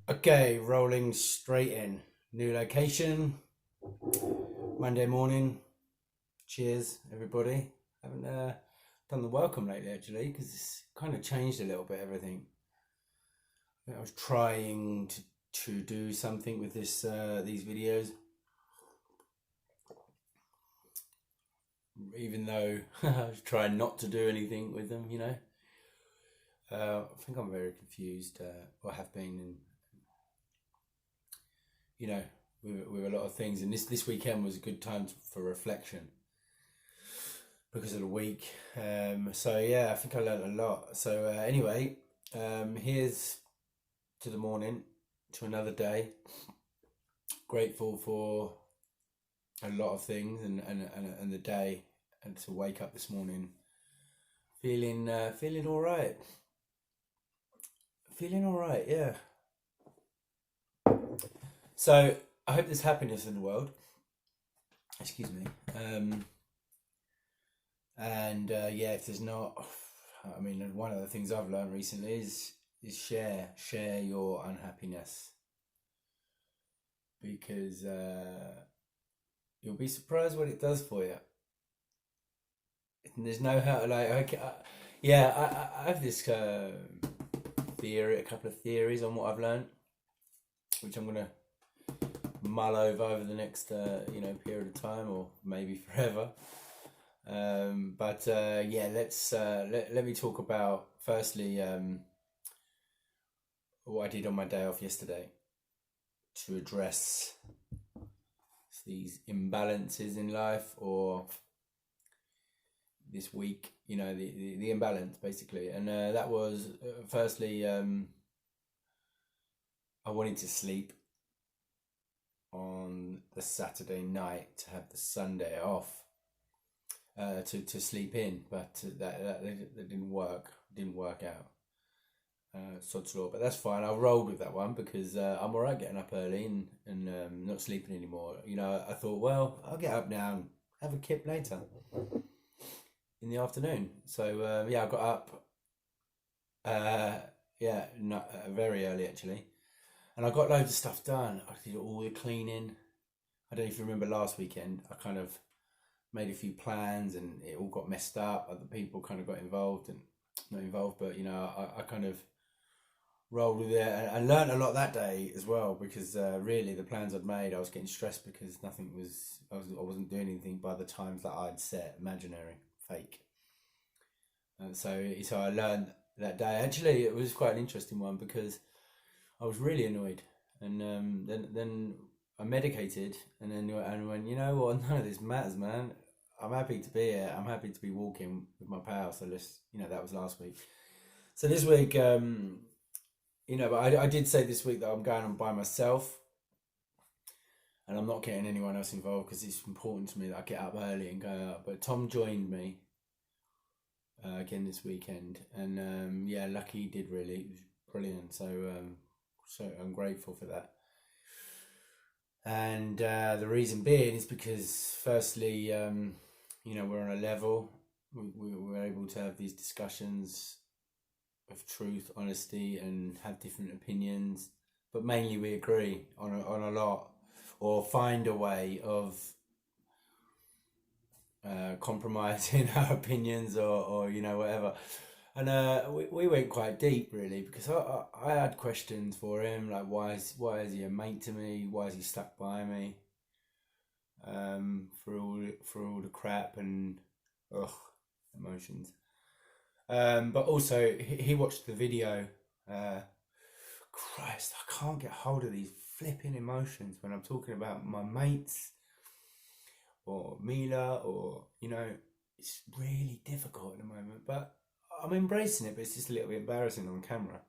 Okay, rolling straight in. New location, Monday morning. Cheers, everybody. Haven't done the welcome lately actually because it's kind of changed a little bit. Everything. I was trying to do something with these videos, even though I was trying not to do anything with them. I think I'm very confused, or have been, and you know, with a lot of things. And this weekend was a good time for reflection because of the week. So yeah, I think I learned a lot. So anyway, here's to the morning, to another day. Grateful for a lot of things and the day, and to wake up this morning feeling all right. Feeling all right, yeah. So I hope there's happiness in the world. Excuse me. And yeah, if there's not, I mean, one of the things I've learned recently is share your unhappiness, because you'll be surprised what it does for you. And there's no how like yeah, I have this theory, a couple of theories on what I've learned, which I'm gonna mull over the next period of time, or maybe forever. But yeah, let me talk about firstly what I did on my day off yesterday to address these imbalances in life, or this week, the imbalance basically. And that was firstly, I wanted to sleep on the Saturday night to have the Sunday off, to sleep in, but that didn't work out. Sod's law, but that's fine. I rolled with that one because I'm alright getting up early and not sleeping anymore. I thought, well, I'll get up now and have a kip later in the afternoon. So yeah, I got up. Yeah, not very early actually, and I got loads of stuff done. I did all the cleaning. I don't know if you remember last weekend. I kind of made a few plans, and it all got messed up. Other people kind of got involved, and not involved, but I kind of rolled with it, and learned a lot that day as well, because really the plans I'd made, I was getting stressed because nothing was. I wasn't doing anything by the times that I'd set, imaginary, fake. So I learned that day. Actually, it was quite an interesting one because I was really annoyed, and then I medicated, and went, you know what, none of this matters, man. I'm happy to be here. I'm happy to be walking with my pal. So that was last week. So this week, but I did say this week that I'm going on by myself, and I'm not getting anyone else involved because it's important to me that I get up early and go out. But Tom joined me again this weekend, and yeah, lucky he did, really. It was brilliant. So I'm grateful for that. And the reason being is because, firstly, we're on a level. We were able to have these discussions of truth, honesty, and have different opinions, but mainly we agree on a lot, or find a way of compromising our opinions, or whatever. And we went quite deep, really, because I had questions for him, like why is he a mate to me? Why is he stuck by me? For all the crap and ugh, emotions. But also he watched the video. Uh, Christ, I can't get hold of these flipping emotions when I'm talking about my mates or Mila, or it's really difficult at the moment. But I'm embracing it, but it's just a little bit embarrassing on camera.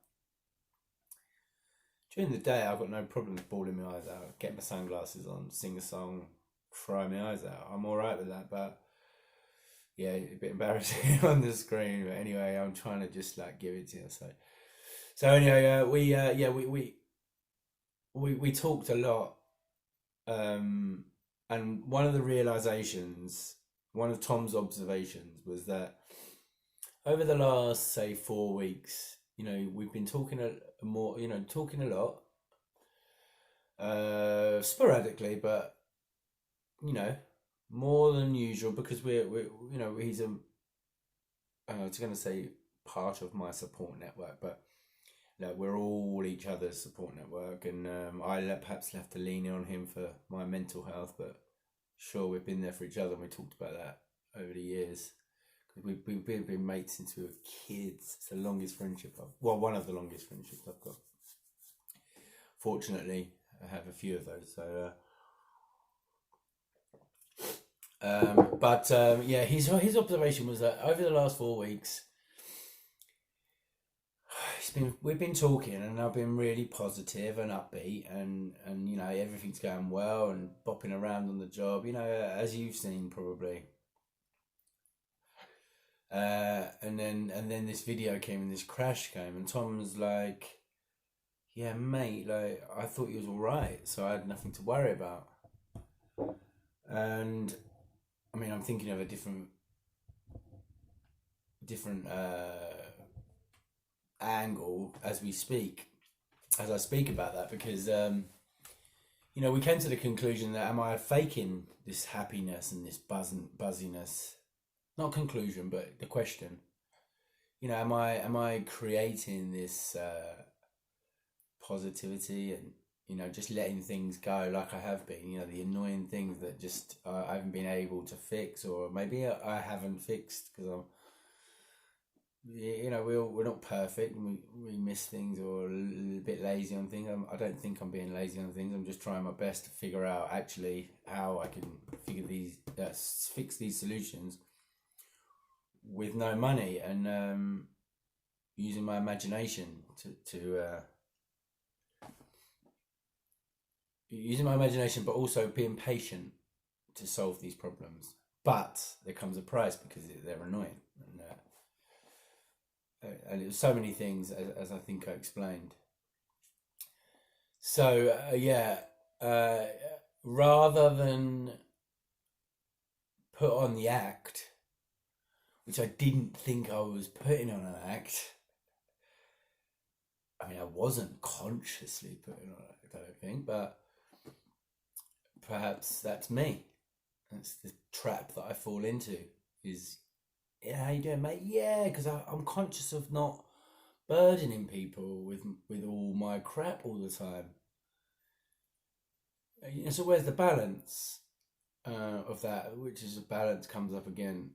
During the day, I've got no problems bawling my eyes out, get my sunglasses on, sing a song, cry my eyes out. I'm all right with that, but yeah, a bit embarrassing on the screen. But anyway, I'm trying to just like give it to you. So anyway, we talked a lot, and one of the realizations, one of Tom's observations, was that over the last, say, 4 weeks, we've been talking talking a lot, sporadically, but you know, more than usual because we're you know he's a I was going to say part of my support network, but like we're all each other's support network, and perhaps have to lean on him for my mental health, but sure we've been there for each other, and we talked about that over the years because we've been mates since we were kids. It's the longest friendship one of the longest friendships I've got. Fortunately, I have a few of those. So, yeah, his observation was that over the last 4 weeks, we've been talking, and I've been really positive and upbeat, and you know everything's going well and bopping around on the job. You know, as you've seen probably. And then this video came and this crash came, and Tom was like, "Yeah, mate, like I thought you was all right, so I had nothing to worry about." And I mean, I'm thinking of a different angle as I speak about that, because you know we came to the conclusion that am I faking this happiness and this buzziness? Not conclusion, but the question. You know, am I creating this positivity and you know just letting things go like I have been? You know, the annoying things that just I haven't been able to fix, or maybe I haven't fixed because I'm you know we're not perfect, and we miss things or a little bit lazy on things. I don't think I'm being lazy on things. I'm just trying my best to figure out actually how I can fix these solutions with no money, and using my imagination to using my imagination, but also being patient to solve these problems. But there comes a price because they're annoying, and it was so many things as I think I explained. So yeah, uh, rather than put on the act, which I didn't think I was putting on an act. I mean, I wasn't consciously putting on an act, I don't think, but perhaps that's me. That's the trap that I fall into. Is yeah, how you doing, mate? Yeah, because I'm conscious of not burdening people with all my crap all the time. So where's the balance of that? Which is a balance comes up again.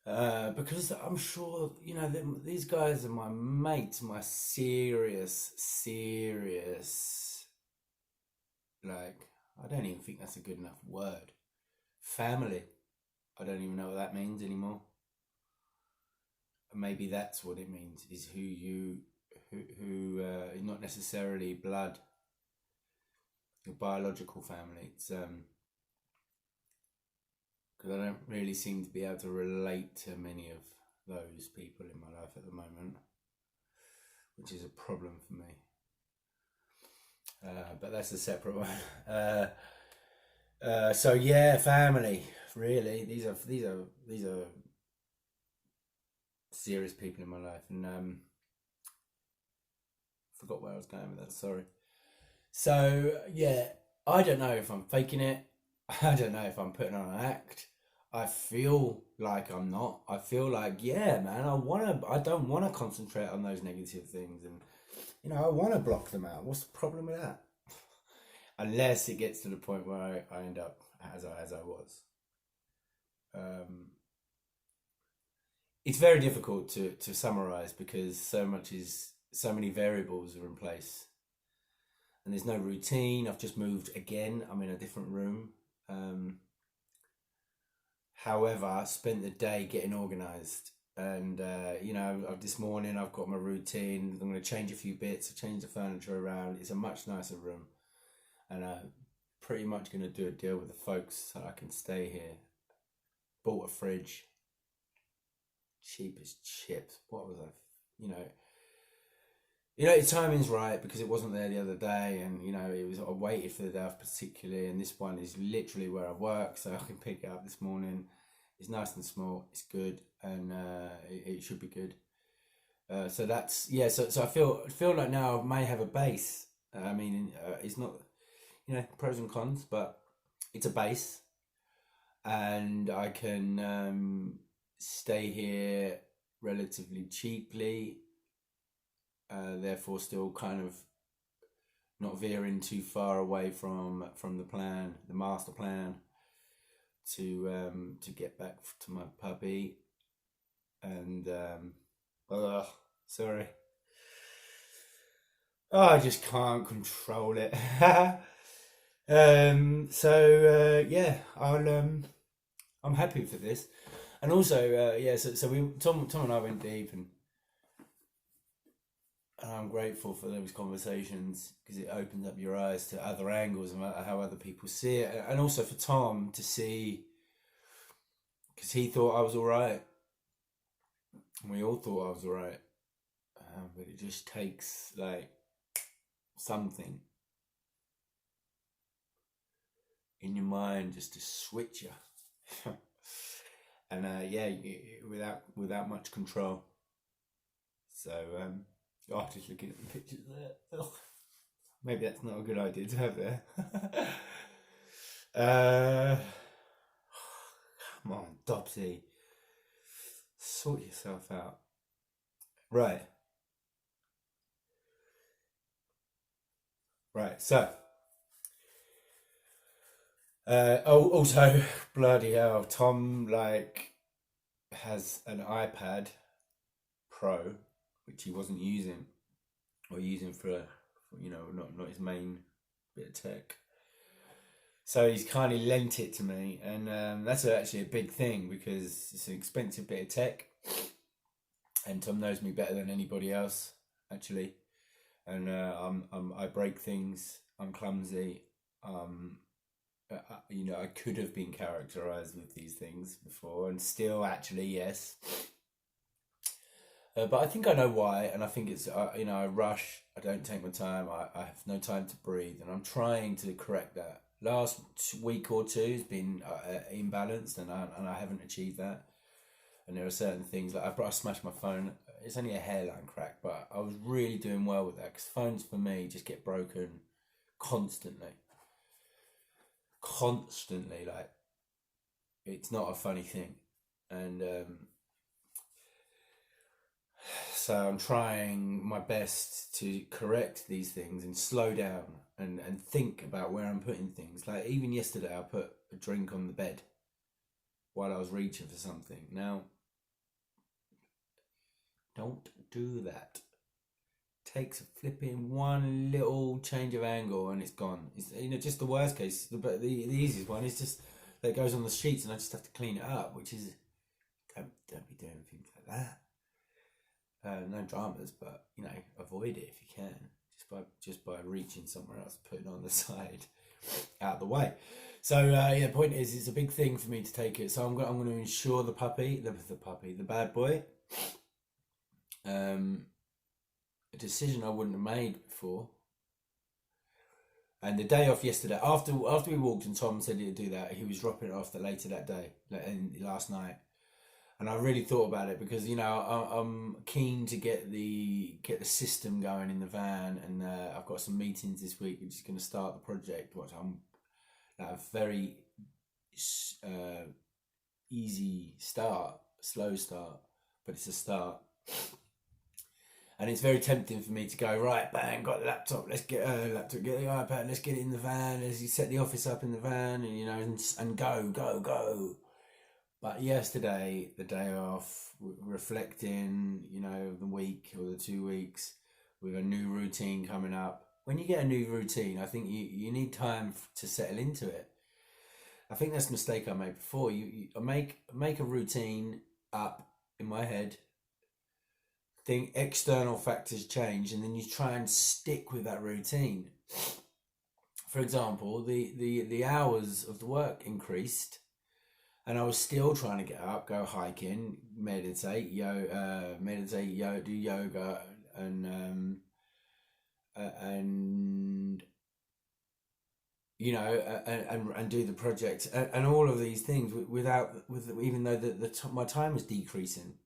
Because I'm sure you know these guys are my mates, my serious. Like I don't even think that's a good enough word. Family. I don't even know what that means anymore. Maybe that's what it means. Is who not necessarily blood, your biological family. It's because I don't really seem to be able to relate to many of those people in my life at the moment, which is a problem for me. But that's a separate one. So yeah, family. Really, these are serious people in my life, and forgot where I was going with that. Sorry. So yeah, I don't know if I'm faking it. I don't know if I'm putting on an act. I feel like I'm not. I feel like yeah, man. I don't wanna concentrate on those negative things, and you know, I want to block them out. What's the problem with that? Unless it gets to the point where I end up as I was. Um, it's very difficult to summarize because so many variables are in place, and there's no routine. I've just moved again. I'm in a different room. Um, However, I spent the day getting organised, and you know, this morning I've got my routine. I'm going to change a few bits. I change the furniture around. It's a much nicer room, and pretty much going to do a deal with the folks so I can stay here. Bought a fridge, cheap as chips. What was I? You know, the timing's right because it wasn't there the other day, and you know, it was. I waited for the day off particularly, and this one is literally where I work, so I can pick it up this morning. It's nice and small. It's good, and it should be good. So that's yeah. So I feel like now I may have a base. I mean, it's not, pros and cons, but it's a base, and I can stay here relatively cheaply. Therefore, still kind of not veering too far away from the plan, the master plan, to get back to my puppy. And sorry, oh, I just can't control it. Yeah, I'm happy for this, and also yeah. So we Tom and I went deep, and I'm grateful for those conversations because it opens up your eyes to other angles and how other people see it, and also for Tom to see, because he thought I was all right, and we all thought I was all right, but it just takes like something in your mind just to switch you, and yeah, without much control. So oh, just looking at the pictures there. Ugh. Maybe that's not a good idea to have there. uh, Come on, Dobsy, sort yourself out. Right, right. So, also, bloody hell, Tom like has an iPad Pro, which he wasn't using or using for, not his main bit of tech. So he's kind of lent it to me, and that's actually a big thing because it's an expensive bit of tech, and Tom knows me better than anybody else, actually. And I break things. I'm clumsy. Um, I could have been characterized with these things before, and still, actually, yes. But I think I know why, and I think it's I rush. I don't take my time. I have no time to breathe, and I'm trying to correct that. Last week or two has been imbalanced, and I haven't achieved that. And there are certain things like I smashed my phone. It's only a hairline crack, but I was really doing well with that because phones for me just get broken constantly, constantly. Like it's not a funny thing, and so I'm trying my best to correct these things and slow down and think about where I'm putting things. Like even yesterday, I put a drink on the bed while I was reaching for something. Now, don't do that. Takes a flipping one little change of angle and it's gone. It's just the worst case. The easiest one is just that it goes on the sheets and I just have to clean it up, which is don't be doing things like that. No dramas, but avoid it if you can, just by reaching somewhere else, putting it on the side, out of the way. So yeah, the point is, it's a big thing for me to take it. So I'm going to insure the bad boy. A decision I wouldn't have made before. And the day off yesterday, after we walked and Tom said he'd do that, he was dropping it off later that day, last night. And I really thought about it because I'm keen to get the system going in the van, and I've got some meetings this week which is going to start the project. What I'm a very easy start, slow start, but it's a start. And it's very tempting for me to go, right, bang, got the laptop, let's get a laptop, get the iPad, let's get it in the van, let's set the office up in the van, and go. But yesterday, the day off, reflecting, the week or the 2 weeks with a new routine coming up. When you get a new routine, I think you need time to settle into it. I think that's a mistake I made before. I make a routine up in my head, think external factors change, and then you try and stick with that routine. For example, the hours of the work increased, and I was still trying to get up, go hiking, meditate, do yoga, and and do the project, and all of these things even though my time was decreasing.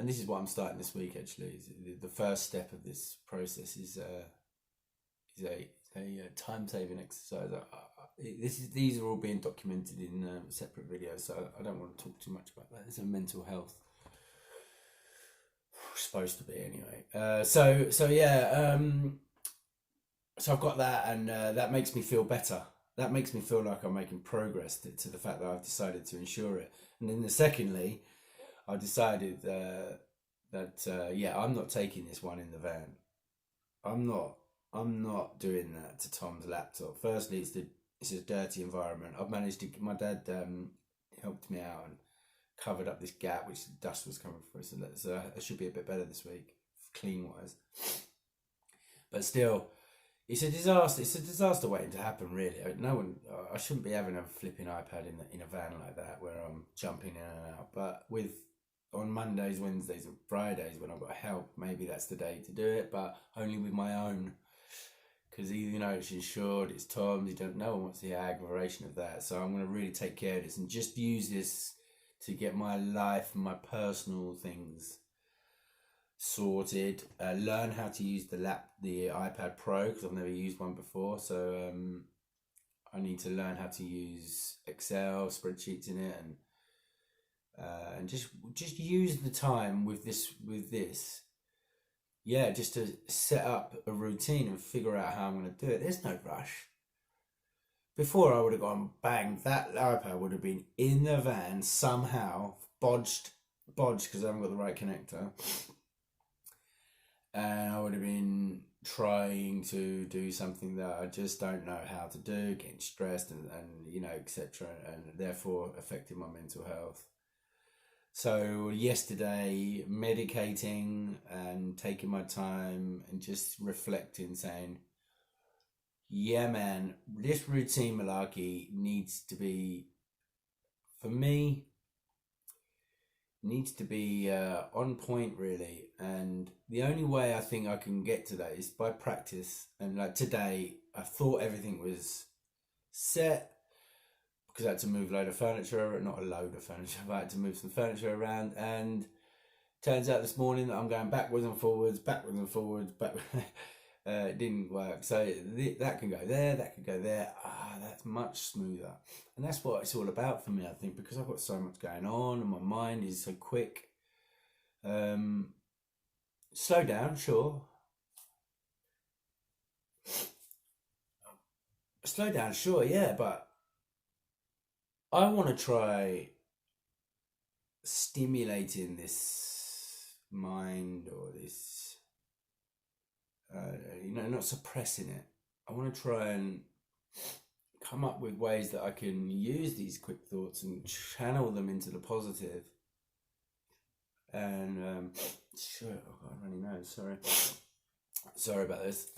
and this is what I'm starting this week actually. Is the first step of this process is a time saving exercise. These are all being documented in separate videos, so I don't want to talk too much about that. It's a mental health, supposed to be anyway. So yeah. So I've got that, and that makes me feel better. That makes me feel like I'm making progress to the fact that I've decided to insure it. And then secondly, I decided that yeah, I'm not taking this one in the van. I'm not doing that to Tom's laptop. Firstly, it's a dirty environment. I've managed to. My dad helped me out and covered up this gap which the dust was coming through. So it should be a bit better this week, clean wise. But still, it's a disaster. It's a disaster waiting to happen. Really, no one. I shouldn't be having a flipping iPad in a van like that where I'm jumping in and out. But on Mondays, Wednesdays, and Fridays when I've got help, maybe that's the day to do it. But only with my own, because it's insured. It's Tom's. No one wants the aggravation of that. So I'm going to really take care of this and just use this to get my life and my personal things sorted. Learn how to use the iPad Pro, because I've never used one before. So I need to learn how to use Excel spreadsheets in it, and just use the time with this. Yeah, just to set up a routine and figure out how I'm going to do it. There's no rush. Before I would have gone bang, that iPad would have been in the van somehow, bodged because I haven't got the right connector. And I would have been trying to do something that I just don't know how to do, getting stressed and etc., and therefore affecting my mental health. So yesterday, medicating and taking my time and just reflecting, saying, yeah, man, this routine malarkey needs to be, for me, needs to be on point, really. And the only way I think I can get to that is by practice. And like today, I thought everything was set because I had to move a load of furniture, not a load of furniture, but I had to move some furniture around. And turns out this morning that I'm going backwards and forwards. It didn't work. So that can go there, that can go there. That's much smoother. And that's what it's all about for me, I think, because I've got so much going on and my mind is so quick. Slow down, sure. Slow down, sure, yeah, but I want to try stimulating this mind or this, not suppressing it. I want to try and come up with ways that I can use these quick thoughts and channel them into the positive. And sure, I've got a runny nose. Sorry about this.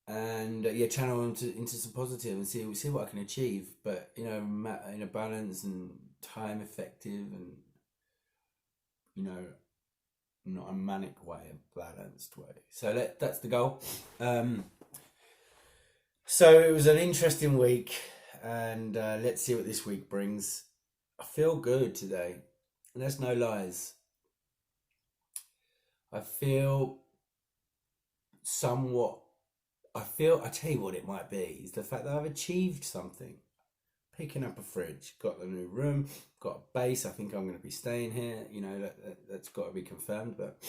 And channel them into some positive and see what I can achieve. But in a balance and time effective and not a manic way, a balanced way. So that's the goal. So it was an interesting week, and let's see what this week brings. I feel good today, and that's no lies. I tell you what it might be, is the fact that I've achieved something. Picking up a fridge, got the new room, got a base. I think I'm going to be staying here. That's got to be confirmed, but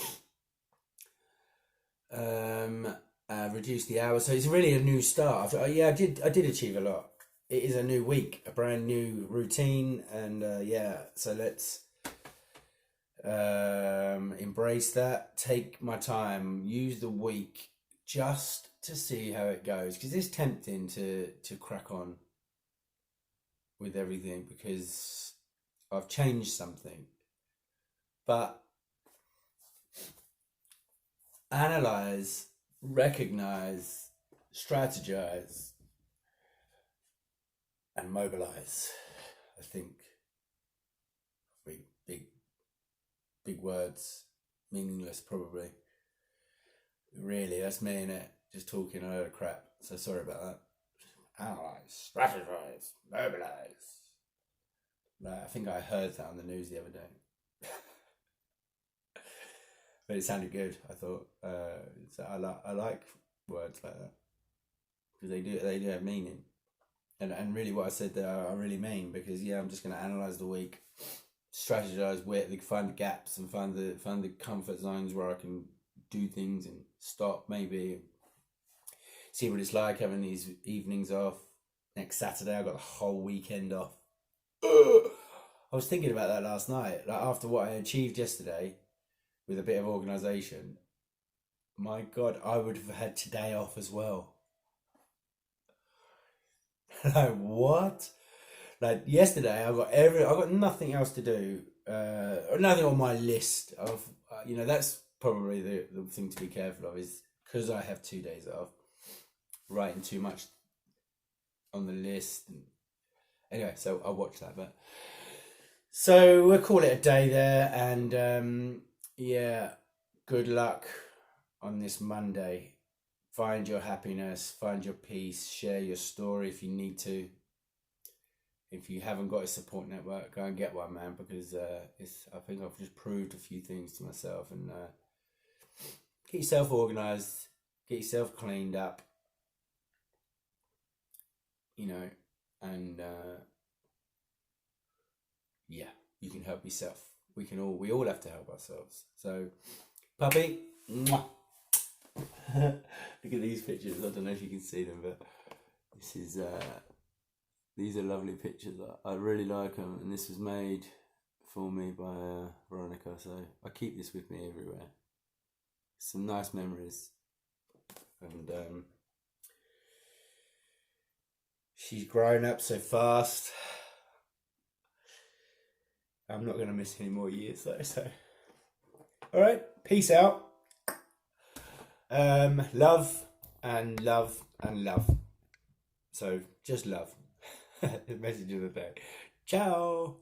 reduce the hours. So it's really a new start. I did achieve a lot. It is a new week, a brand new routine, and so let's embrace that. Take my time, use the week just to see how it goes, because it's tempting to crack on with everything because I've changed something. But analyze, recognize, strategize, and mobilize. I think big words, meaningless probably. Really, that's me in it, just talking a load of crap. So sorry about that. Analyze, strategize, mobilize. I think I heard that on the news the other day. but it sounded good. I thought. So I like words like that because they do have meaning. And really, what I said there, I really mean, because I'm just going to analyze the week, strategize where they find the gaps and find the comfort zones where I can do things and stop maybe, see what it's like having these evenings off. Next Saturday, I got the whole weekend off. I was thinking about that last night. Like, after what I achieved yesterday, with a bit of organisation, my God, I would have had today off as well. Like, what? Like, yesterday, I got nothing else to do. Nothing on my list of. That's probably the thing to be careful of, is because I have 2 days off, writing too much on the list. Anyway, so I'll watch that. But so we'll call it a day there, and good luck on this Monday. Find your happiness, find your peace, share your story if you need to. If you haven't got a support network, go and get one, man, because I think I've just proved a few things to myself. And get yourself organised, get yourself cleaned up, and you can help yourself. We all have to help ourselves. So, puppy, mwah. Look at these pictures. I don't know if you can see them, but these are lovely pictures. I really like them, and this was made for me by Veronica, so I keep this with me everywhere. Some nice memories, and she's grown up so fast. I'm not going to miss any more years though, so alright, peace out. Love and love and love. So just love. The message of the day. Ciao.